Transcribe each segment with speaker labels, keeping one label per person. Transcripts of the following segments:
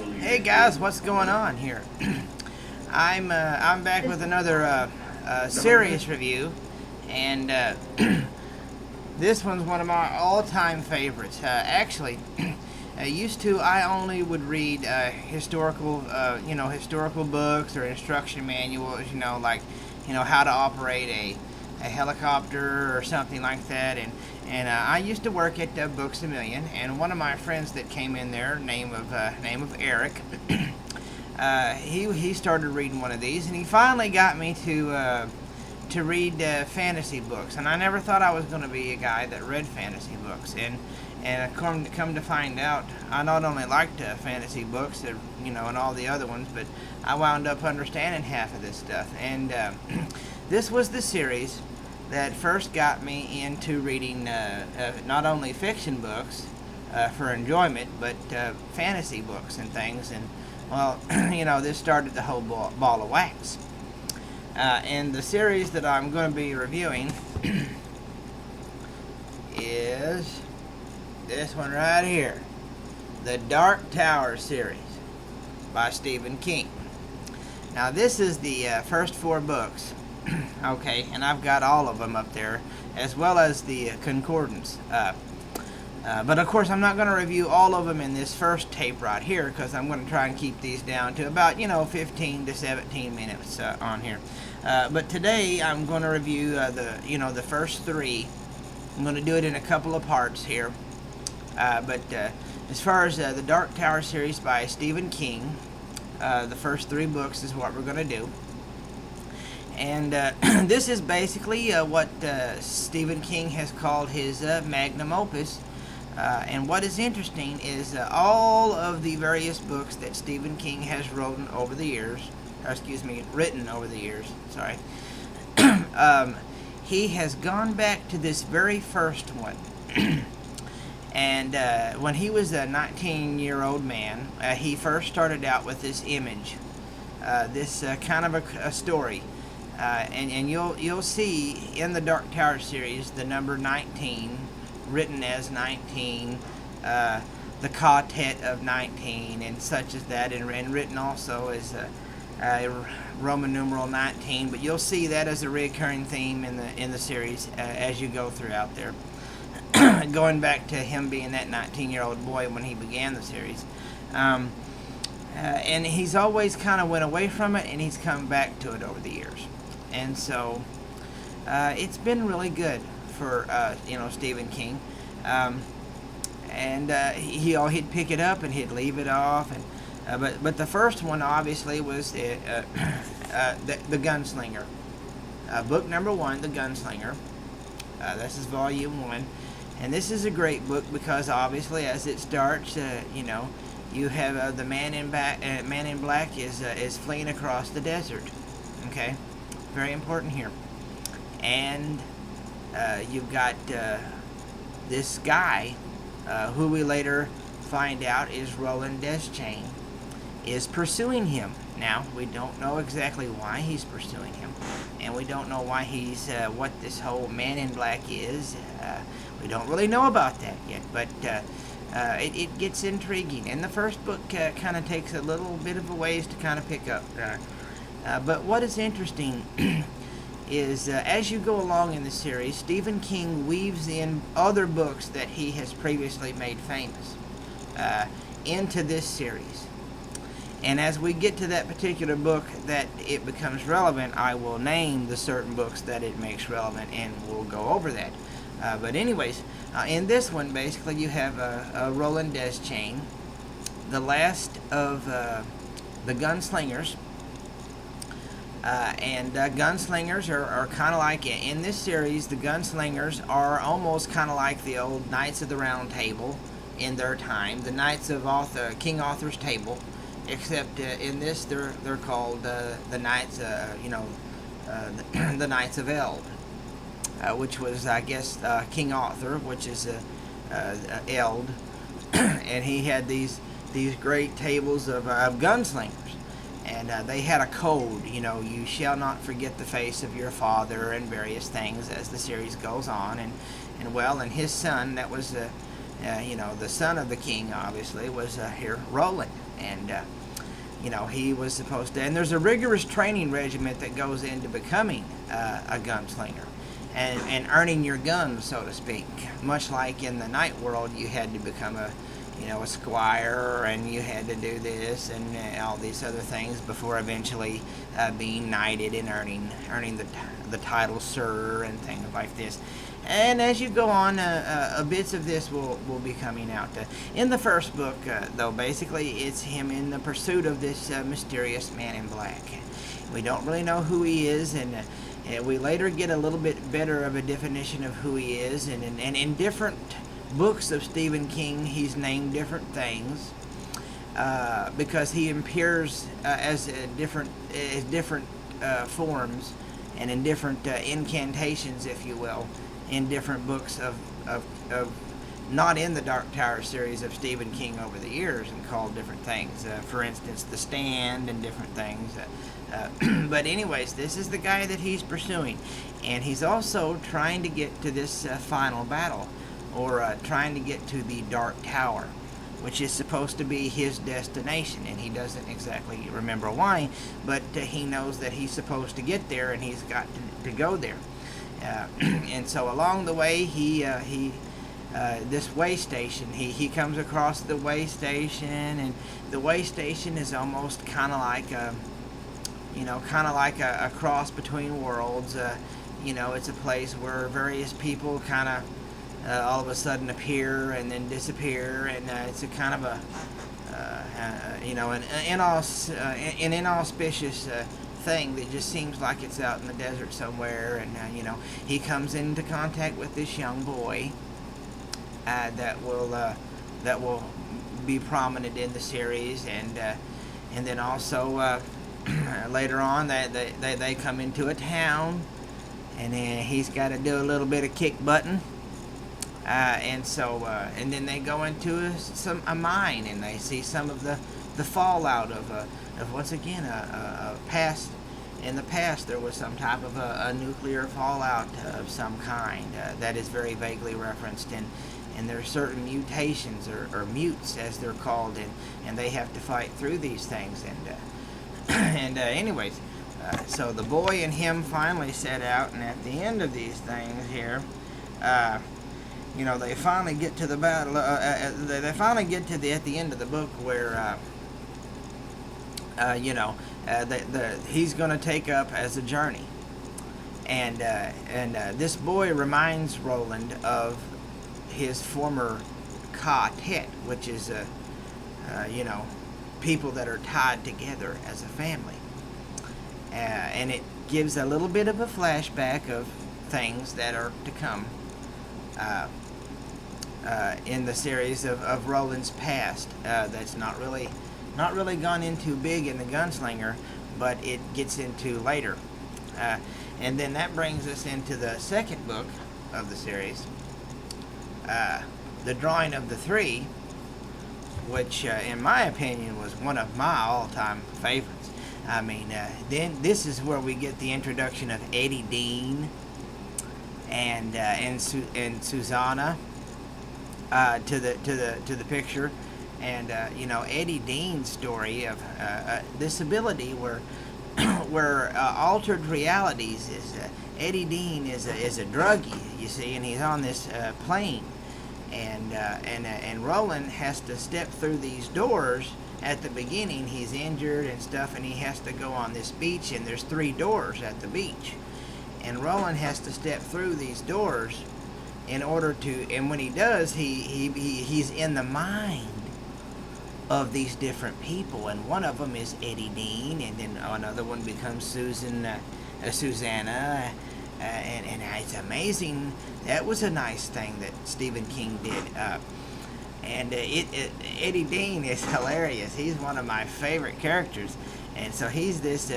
Speaker 1: Hey guys, what's going on here? I'm back with another series review, and this one's one of my all-time favorites. Actually, I only would read historical books or instruction manuals. How to operate a helicopter or something like that. And I used to work at Books a Million, and one of my friends that came in there, name of Eric, he started reading one of these, and he finally got me to read fantasy books. And I never thought I was going to be a guy that read fantasy books, and come to find out, I not only liked fantasy books, and all the other ones, but I wound up understanding half of this stuff. And this was the series that first got me into reading not only fiction books for enjoyment, but fantasy books and things. And well, this started the whole ball of wax. And the series that I'm going to be reviewing is this one right here, the Dark Tower series by Stephen King. Now this is the first 4 books. Okay, and I've got all of them up there, as well as the concordance. But of course, I'm not going to review all of them in this first tape right here, because I'm going to try and keep these down to about 15 to 17 minutes on here. But today I'm going to review the first 3. I'm going to do it in a couple of parts here. But as far as the Dark Tower series by Stephen King, the first 3 books is what we're going to do. And this is basically what Stephen King has called his magnum opus. And what is interesting is all of the various books that Stephen King has written over the years. Sorry. He has gone back to this very first one. And when he was a 19-year-old man, he first started out with this image, this kind of a story. And you'll see in the Dark Tower series the number 19 written as 19, the quartet of 19 and such as that, and written also as Roman numeral 19. But you'll see that as a recurring theme in the series as you go throughout there, going back to him being that 19-year-old boy when he began the series. And he's always kind of went away from it, and he's come back to it over the years. And so it's been really good for Stephen King. He'd pick it up and he'd leave it off, and but the first one obviously was the Gunslinger, book number 1, the Gunslinger. This is volume 1, and this is a great book because obviously as it starts, you have the man in black is fleeing across the desert. Okay. Very important here. And you've got this guy, who we later find out is Roland Deschain, is pursuing him. Now, we don't know exactly why he's pursuing him, and we don't know why he's, what this whole man in black is. We don't really know about that yet, but it gets intriguing. And the first book kind of takes a little bit of a ways to kind of pick up. But what is interesting is as you go along in the series, Stephen King weaves in other books that he has previously made famous into this series. And as we get to that particular book that it becomes relevant, I will name the certain books that it makes relevant, and we'll go over that. But anyways, in this one, basically, you have Roland Deschain, the last of the Gunslingers. And gunslingers are kind of like, in this series, the gunslingers are almost kind of like the old Knights of the Round Table in their time, the Knights of King Arthur's Table, except in this they're called the Knights, the Knights of Eld, which was, I guess, King Arthur, which is Eld, and he had these great tables of gunslingers. And they had a code, you shall not forget the face of your father, and various things as the series goes on. And his son, that was the son of the king, obviously, was here Roland, and he was supposed to. And there's a rigorous training regiment that goes into becoming a gunslinger, and earning your gun, so to speak. Much like in the night world, you had to become a squire, and you had to do this and all these other things before eventually being knighted and earning the title sir and things like this. And as you go on, bits of this will be coming out. In the first book, though, basically it's him in the pursuit of this mysterious man in black. We don't really know who he is, and we later get a little bit better of a definition of who he is. And in different books of Stephen King, he's named different things because he appears as different forms and in different incantations, if you will, in different books of not in the Dark Tower series of Stephen King over the years, and called different things. For instance, The Stand and different things. But anyways, this is the guy that he's pursuing, and he's also trying to get to this final battle, or trying to get to the Dark Tower, which is supposed to be his destination, and he doesn't exactly remember why, but he knows that he's supposed to get there, and he's got to go there. And so along the way, this way station, he comes across the way station, and the way station is almost kind of like a cross between worlds. It's a place where various people kind of all of a sudden appear and then disappear, and it's a kind of an inauspicious thing that just seems like it's out in the desert somewhere. And he comes into contact with this young boy that will be prominent in the series, and then also later on they come into a town, and he's got to do a little bit of kick button. And then they go into a mine, and they see some of the fallout of once again a past. In the past, there was some type of a nuclear fallout of some kind that is very vaguely referenced, and there are certain mutations or mutes, as they're called, and they have to fight through these things. Anyways, so the boy and him finally set out, and at the end of these things here, they finally get to the battle. They finally get to at the end of the book where, he's going to take up as a journey, and this boy reminds Roland of his former quartet, which is people that are tied together as a family, and it gives a little bit of a flashback of things that are to come. In the series of Roland's past, that's not really gone into big in the Gunslinger, but it gets into later. And then that brings us into the second book of the series, The Drawing of the Three, which in my opinion was one of my all-time favorites. I mean, then this is where we get the introduction of Eddie Dean and Susanna to the picture, and Eddie Dean's story of this ability where altered realities is. Eddie Dean is a druggie, you see, and he's on this plane, and Roland has to step through these doors. At the beginning, he's injured and stuff, and he has to go on this beach, and there's 3 doors at the beach. And Roland has to step through these doors in order to, and when he does, he's in the mind of these different people, and one of them is Eddie Dean, and then another one becomes Susanna, and it's amazing. That was a nice thing that Stephen King did. Eddie Dean is hilarious. He's one of my favorite characters. And so he's this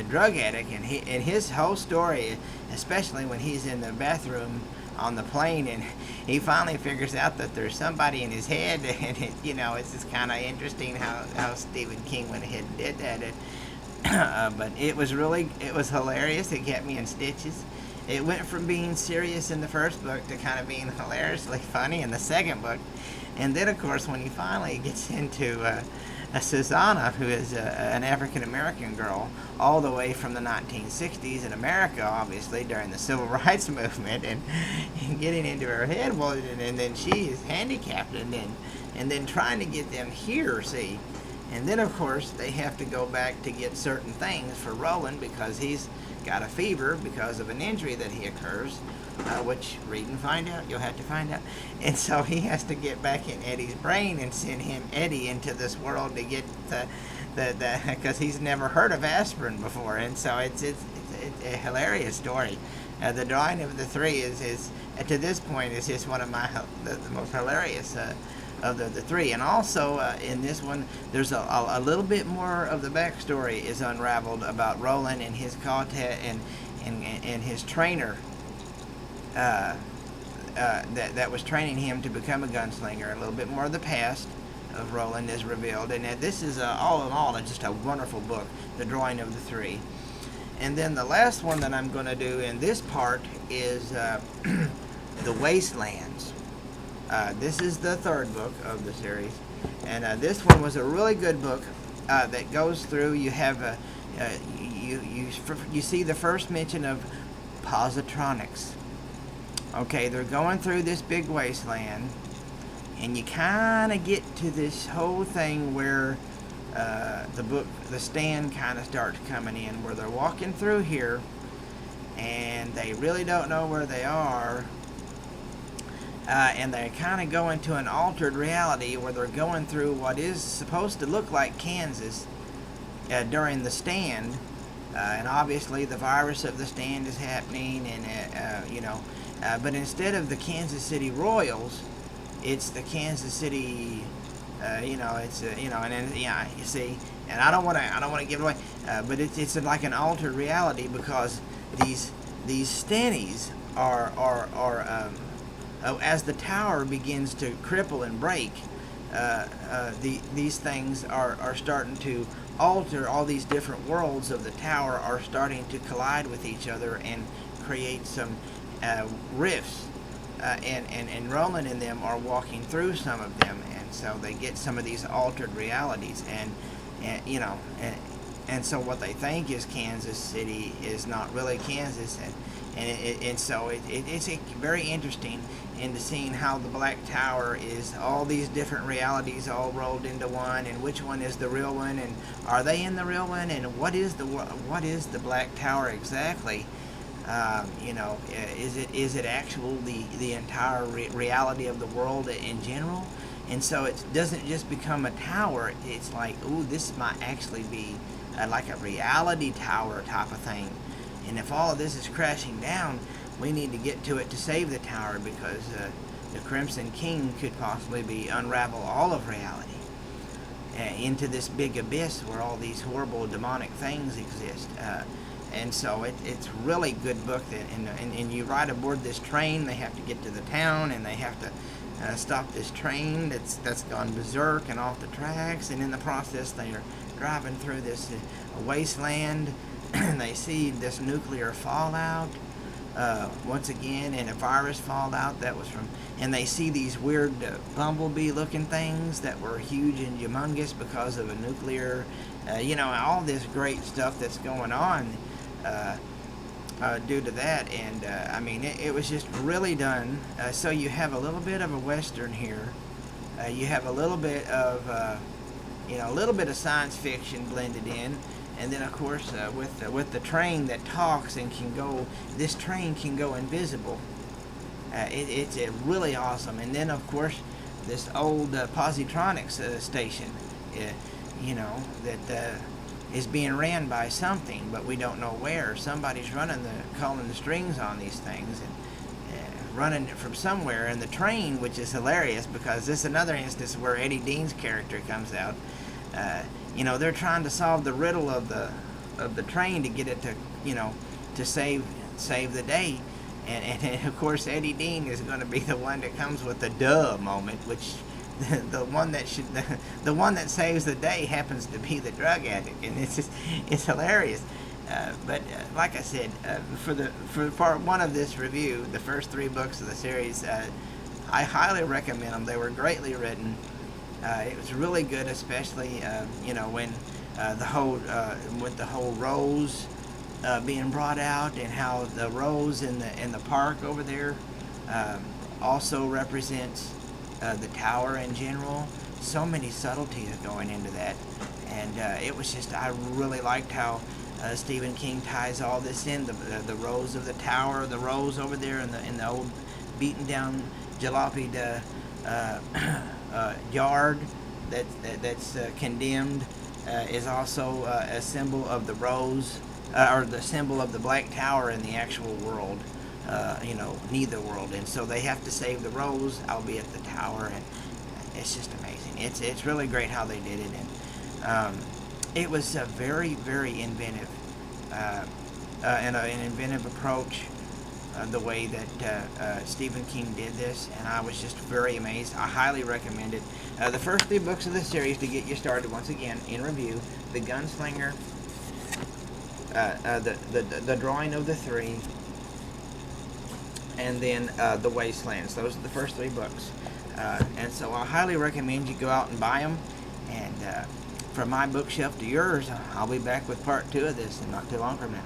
Speaker 1: drug addict, and his whole story, especially when he's in the bathroom on the plane, and he finally figures out that there's somebody in his head, and it's just kind of interesting how Stephen King went ahead and did that. But it was hilarious. It kept me in stitches. it went from being serious in the first book to kind of being hilariously funny in the second book. And then, of course, when he finally gets into Susanna, who is an African-American girl, all the way from the 1960s in America, obviously, during the Civil Rights Movement, and getting into her head, well, and then she is handicapped, and then trying to get them here, see. And then, of course, they have to go back to get certain things for Roland because he's got a fever because of an injury that he occurs, which read and find out. You'll have to find out. And so he has to get back in Eddie's brain and send Eddie into this world to get the because he's never heard of aspirin before. And so it's a hilarious story. The Drawing of the Three is to this point is just one of the most hilarious of the three. And also in this one, there's a little bit more of the backstory is unraveled about Roland and his quartet and his trainer that was training him to become a gunslinger. A little bit more of the past of Roland is revealed, and this is all in all just a wonderful book, The Drawing of the Three. And then the last one that I'm going to do in this part is The Wastelands. This is the third book of the series, and this one was a really good book that goes through. You have you see the first mention of positronics. Okay, they're going through this big wasteland, and you kind of get to this whole thing where the stand kind of starts coming in, where they're walking through here, and they really don't know where they are. And they kind of go into an altered reality where they're going through what is supposed to look like Kansas during the stand, and obviously the virus of the stand is happening, and but instead of the Kansas City Royals, it's the Kansas City, and then you see, and I don't want to give it away, but it's like an altered reality because these stennies are as the tower begins to cripple and break, these things are starting to alter. All these different worlds of the tower are starting to collide with each other and create some rifts. And Roland and them are walking through some of them, and so they get some of these altered realities, and so what they think is Kansas City is not really Kansas, and so it's very interesting into seeing how the Black Tower is all these different realities all rolled into one, and which one is the real one, and are they in the real one, and what is the Black Tower exactly? Is it actual the entire reality of the world in general? And so it doesn't just become a tower. It's like, ooh, this might actually be like a reality tower type of thing. And if all of this is crashing down, we need to get to it to save the tower, because the Crimson King could possibly unravel all of reality into this big abyss where all these horrible demonic things exist. And so it's really good book. And you ride aboard this train. They have to get to the town, and they have to stop this train that's gone berserk and off the tracks. And in the process, they are driving through this wasteland. They see this nuclear fallout once again, and a virus fallout that was from. And they see these weird bumblebee-looking things that were huge and humongous because of a nuclear. All this great stuff that's going on. Due to that, and it was just really done. So you have a little bit of a western here. You have a little bit of science fiction blended in, and then of course with the train that talks and can go. This train can go invisible. It's really awesome. And then of course this old positronics station, that. Is being ran by something, but we don't know where. Somebody's calling the strings on these things, and running it from somewhere. And the train, which is hilarious because this is another instance where Eddie Dean's character comes out. They're trying to solve the riddle of the train to get it to save the day, and of course Eddie Dean is going to be the one that comes with the duh moment, which. The one that saves the day happens to be the drug addict, and it's hilarious. But like I said, for part one of this review, the first 3 books of the series, I highly recommend them. They were greatly written. It was really good, especially when the whole with the whole rose being brought out, and how the rose in the park over there also represents the tower in general. So many subtleties going into that, and it was just, I really liked how Stephen King ties all this in, the rose of the tower, the rose over there in the old beaten down jalopied yard that's condemned, is also a symbol of the rose, or the symbol of the Black Tower in the actual world, neither world. And so they have to save the rose, albeit the tower, and it's just amazing. It's really great how they did it, and it was a very, very inventive, and an inventive approach, the way that Stephen King did this, and I was just very amazed. I highly recommend it. The first 3 books of the series to get you started, once again, in review: The Gunslinger, the Drawing of the Three, and then The Wastelands. Those are the first 3 books. And so I highly recommend you go out and buy them. And from my bookshelf to yours, I'll be back with part 2 of this, and not too long from now.